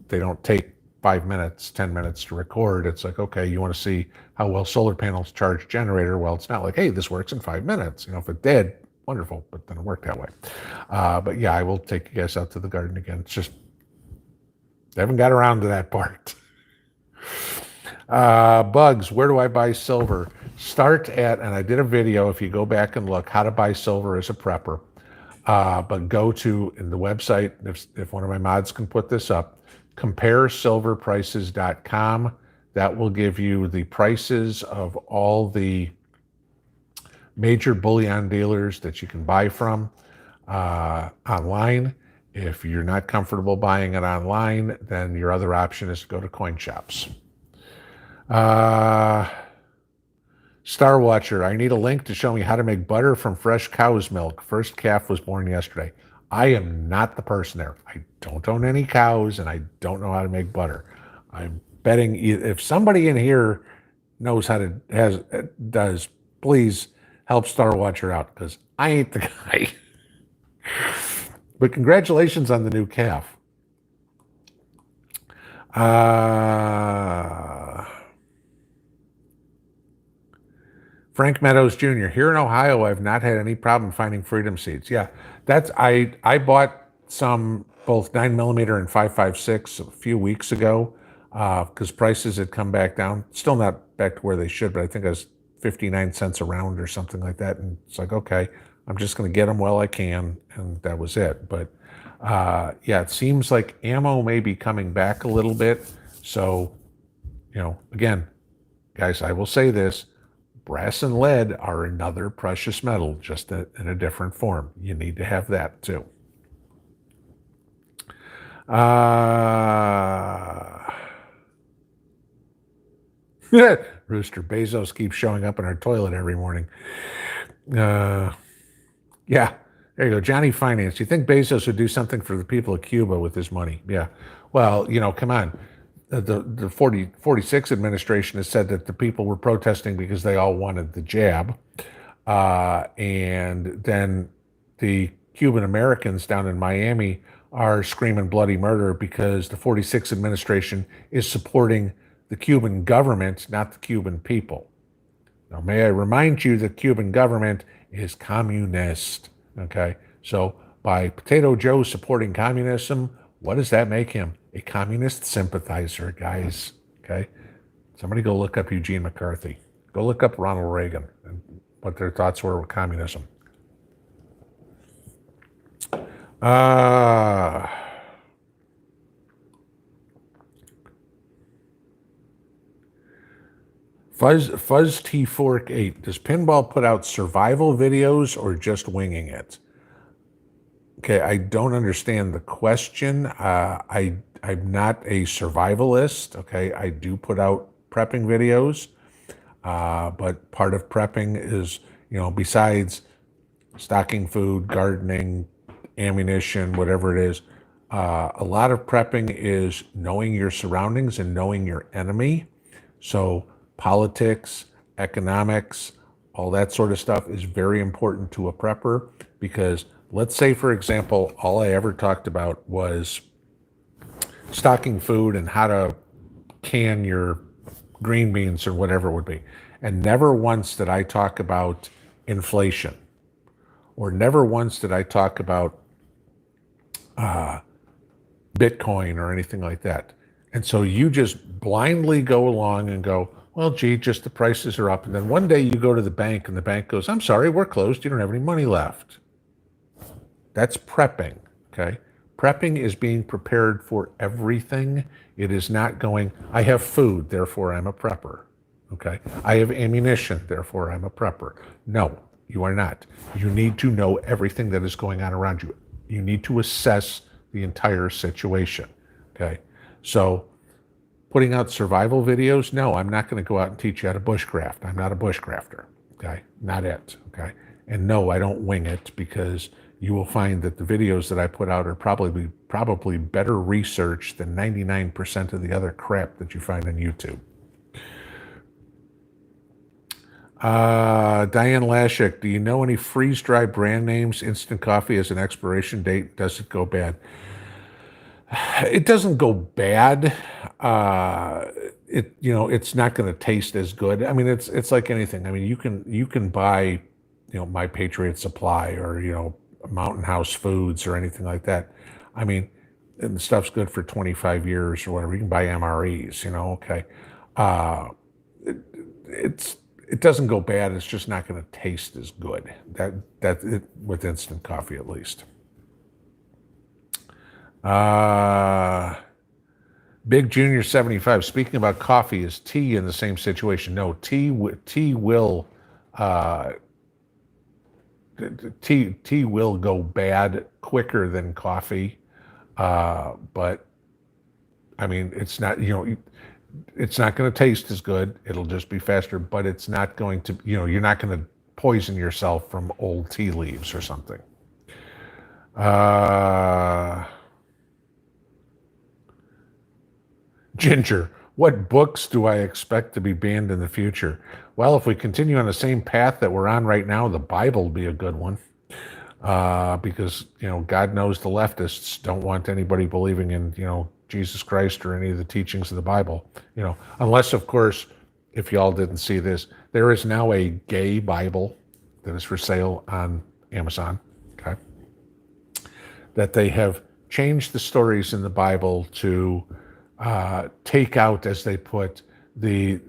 they don't take 5 minutes, 10 minutes to record. It's like, okay, you want to see how well solar panels charge a generator? Well, it's not like, hey, this works in 5 minutes. If it did, wonderful, but then it worked that way. But yeah, I will take you guys out to the garden again. It's just, I haven't got around to that part. Bugs, where do I buy silver? Start at, and I did a video, if you go back and look, how to buy silver as a prepper. But go to in the website, if one of my mods can put this up, comparesilverprices.com. That will give you the prices of all the major bullion dealers that you can buy from online. If you're not comfortable buying it online, then your other option is to go to coin shops. Star Watcher, I need a link to show me how to make butter from fresh cow's milk. First calf was born yesterday. I am not the person there. I don't own any cows, and I don't know how to make butter. I'm betting if somebody in here knows how to does, please help Star Watcher out, because I ain't the guy. But congratulations on the new calf. Frank Meadows Jr. Here in Ohio, I've not had any problem finding freedom seeds. Yeah, I bought some both 9mm and 5.56 a few weeks ago because prices had come back down. Still not back to where they should, but I think it was 59 cents a round or something like that. And it's like, okay, I'm just going to get them while I can, and that was it. But yeah, it seems like ammo may be coming back a little bit. So, again, guys, I will say this. Brass and lead are another precious metal, just in a different form. You need to have that too. Rooster Bezos keeps showing up in our toilet every morning. Yeah, there you go. Johnny Finance. You think Bezos would do something for the people of Cuba with his money? Yeah. Well, come on. The 46 administration has said that the people were protesting because they all wanted the jab. And then the Cuban Americans down in Miami are screaming bloody murder because the 46 administration is supporting the Cuban government, not the Cuban people. Now, may I remind you that Cuban government is communist, okay? So by Potato Joe supporting communism, what does that make him? A communist sympathizer, guys, okay? Somebody go look up Eugene McCarthy. Go look up Ronald Reagan and what their thoughts were with communism. Fuzz T Fork 8. Does Pinball put out survival videos or just winging it? Okay, I don't understand the question. I'm not a survivalist. Okay, I do put out prepping videos, but part of prepping is, besides stocking food, gardening, ammunition, whatever it is, a lot of prepping is knowing your surroundings and knowing your enemy. So politics, economics, all that sort of stuff is very important to a prepper, because let's say, for example, all I ever talked about was stocking food and how to can your green beans or whatever it would be. And never once did I talk about inflation, or never once did I talk about Bitcoin or anything like that. And so you just blindly go along and go, well, gee, just the prices are up. And then one day you go to the bank and the bank goes, I'm sorry, we're closed. You don't have any money left. That's prepping, okay? Prepping is being prepared for everything. It is not going, I have food, therefore I'm a prepper, okay? I have ammunition, therefore I'm a prepper. No, you are not. You need to know everything that is going on around you. You need to assess the entire situation, okay? So putting out survival videos, no, I'm not going to go out and teach you how to bushcraft. I'm not a bushcrafter, okay? Not it, okay? And no, I don't wing it, because you will find that the videos that I put out are probably better researched than 99% of the other crap that you find on YouTube. Diane Lashik, do you know any freeze-dried brand names? Instant coffee has an expiration date. Does it go bad? It doesn't go bad. It's not going to taste as good. I mean, it's like anything. I mean, you can buy, My Patriot Supply, or Mountain House Foods or anything like that. I mean, and the stuff's good for 25 years or whatever. You can buy MREs, okay. It doesn't go bad. It's just not going to taste as good. That's it with instant coffee, at least. Big Junior 75. Speaking about coffee, is tea in the same situation? No, tea will go bad quicker than coffee, but I mean, it's not it's not going to taste as good. It'll just be faster, but it's not going to, you're not going to poison yourself from old tea leaves or something. Ginger, what books do I expect to be banned in the future? Well, if we continue on the same path that we're on right now, the Bible will be a good one. Because, God knows the leftists don't want anybody believing in, Jesus Christ or any of the teachings of the Bible. Unless, of course, if y'all didn't see this, there is now a gay Bible that is for sale on Amazon, okay? That they have changed the stories in the Bible to take out, as they put, the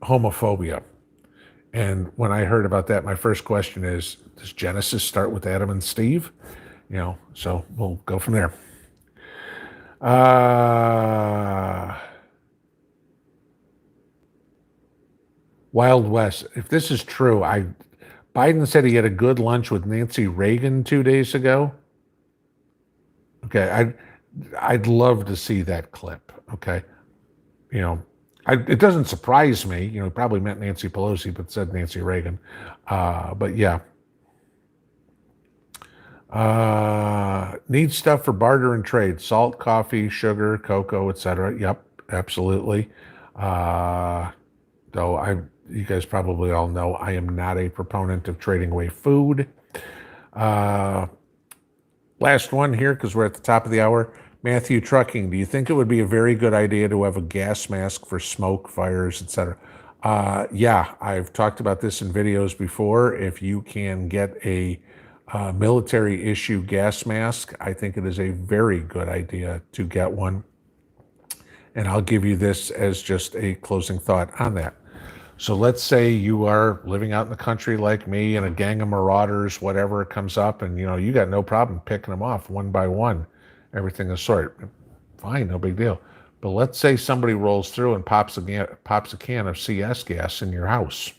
homophobia. And when I heard about that, my first question is, does Genesis start with Adam and Steve? So we'll go from there. Wild West. If this is true, Biden said he had a good lunch with Nancy Reagan 2 days ago. Okay, I'd love to see that clip. Okay, it doesn't surprise me. He probably meant Nancy Pelosi, but said Nancy Reagan. But yeah. Need stuff for barter and trade: salt, coffee, sugar, cocoa, etc. Yep, absolutely. Though you guys probably all know, I am not a proponent of trading away food. Last one here, because we're at the top of the hour. Matthew Trucking, do you think it would be a very good idea to have a gas mask for smoke, fires, etc.? Yeah, I've talked about this in videos before. If you can get a military issue gas mask, I think it is a very good idea to get one. And I'll give you this as just a closing thought on that. So let's say you are living out in the country like me, and a gang of marauders, whatever, comes up, and you got no problem picking them off one by one. Everything is sorted. Fine, no big deal. But let's say somebody rolls through and pops a can of CS gas in your house.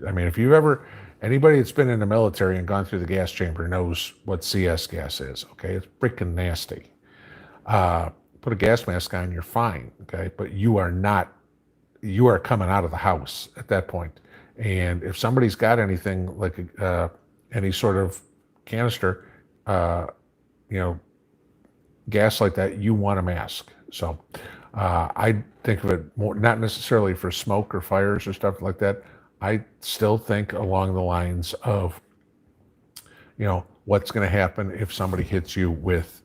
I mean, if you've ever, anybody that's been in the military and gone through the gas chamber knows what CS gas is, okay? It's freaking nasty. Put a gas mask on, you're fine, okay? But you are coming out of the house at that point. And if somebody's got anything like any sort of canister, gas like that, you want a mask. So I think of it more, not necessarily for smoke or fires or stuff like that. I still think along the lines of, what's going to happen if somebody hits you with,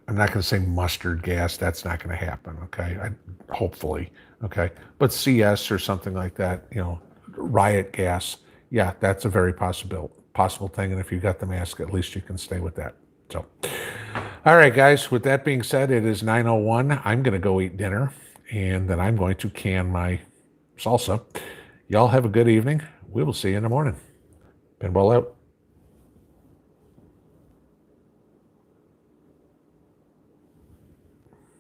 I'm not going to say mustard gas. That's not going to happen. Okay. Hopefully. Okay. But CS or something like that, riot gas. Yeah, that's a very possible thing. And if you got the mask, at least you can stay with that. So, all right, guys, with that being said, it is 9:01. I'm going to go eat dinner, and then I'm going to can my salsa. Y'all have a good evening. We will see you in the morning. Pinball out.